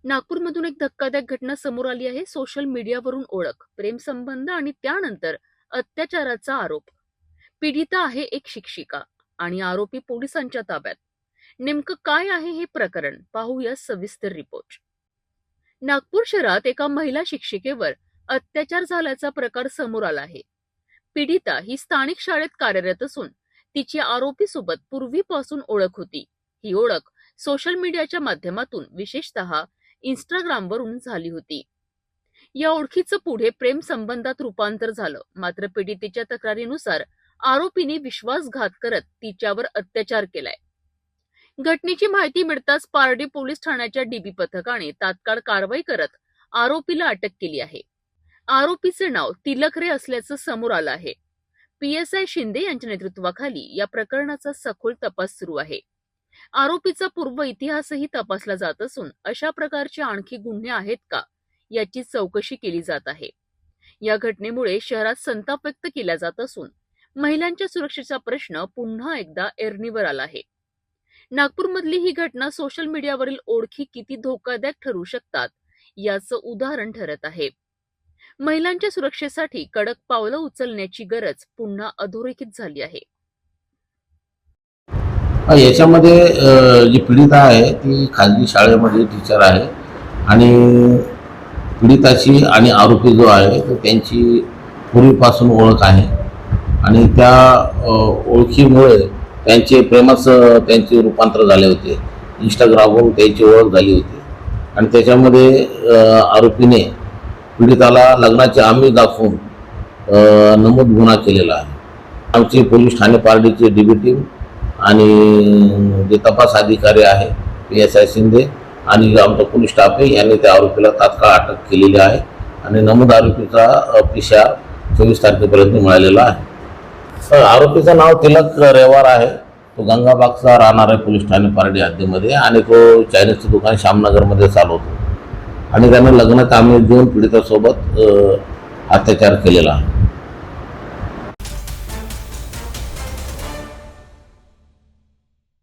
नागपूरमधून एक धक्कादायक घटना समोर आली आहे. सोशल मीडियावरून ओळख, प्रेमसंबंध आणि त्यानंतर अत्याचाराचा आरोप. पीडिता आहे एक शिक्षिका आणि आरोपी पोलिसांच्या ताब्यात. नेमकं काय आहे हे प्रकरण पाहूया सविस्तर रिपोर्ट. नागपूर शहरात एका महिला शिक्षिकेवर अत्याचार झाल्याचा प्रकार समोर आला आहे. पीडिता ही स्थानिक शाळेत कार्यरत असून तिची आरोपीसोबत पूर्वीपासून ओळख होती. ही ओळख सोशल मीडियाच्या माध्यमातून विशेषतः इंस्टाग्रामवरून झाली होती. या ओळखीचं पुढे प्रेम संबंधात रूपांतर झालं. मात्र पीडितेच्या तक्रारीनुसार आरोपीने विश्वासघात करत तिच्यावर अत्याचार केलाय. घटनेची माहिती मिळताच पारडी पोलीस ठाण्याच्या डीबी पथकाने तात्काळ कारवाई करत आरोपीला अटक केली आहे. आरोपीचे नाव तिलक रे असल्याचं समोर आलं आहे. PSI शिंदे यांच्या नेतृत्वाखाली या प्रकरणाचा सखोल तपास सुरू आहे. आरोपीचा पूर्व इतिहासही तपासला जात असून अशा प्रकारचे आणखी गुन्हे आहेत का याची चौकशी केली जात आहे. या घटनेमुळे शहरात संताप व्यक्त केला जात असून महिलांच्या सुरक्षेचा प्रश्न पुन्हा एकदा ऐरणीवर आला आहे. नागपूरमधली ही घटना सोशल मीडियावरील ओळखी किती धोकादायक ठरू शकतात याचं उदाहरण ठरत आहे. महिलांच्या सुरक्षेसाठी कडक पावलं उचलण्याची गरज पुन्हा अधोरेखित झाली आहे. याच्यामध्ये जी पीडिता आहे ती खाजगी शाळेमध्ये टीचर आहे आणि पीडिताची आणि आरोपी जो आहे तो त्यांची पूर्वीपासून ओळख आहे आणि त्या ओळखीमुळे त्यांचे त्यांचे रूपांतर झाले होते. इंस्टाग्रामवरून त्यांची ओळख झाली होती आणि त्याच्यामध्ये आरोपीने पीडिताला लग्नाचे आमिष दाखवून नमूद गुन्हा केलेला आहे. आमची पोलीस ठाणे पारडीची DB टीम आणि जे तपास अधिकारी आहे PSI शिंदे आणि आमचा पोलीस स्टाफ आहे यांनी त्या आरोपीला तात्काळ अटक केलेली आहे आणि नमूद आरोपीचा PCR 24 तारखेपर्यंत मिळालेला आहे. आरोपीचं नाव तिलक रेवार आहे. तो गंगाबागचा राहणार आहे पोलीस ठाणे पारडी हद्दीमध्ये आणि तो चायनीजचं दुकान श्यामनगरमध्ये चालवतो आणि त्याने लग्नात आम्ही 2 पीडितासोबत अत्याचार केलेला आहे.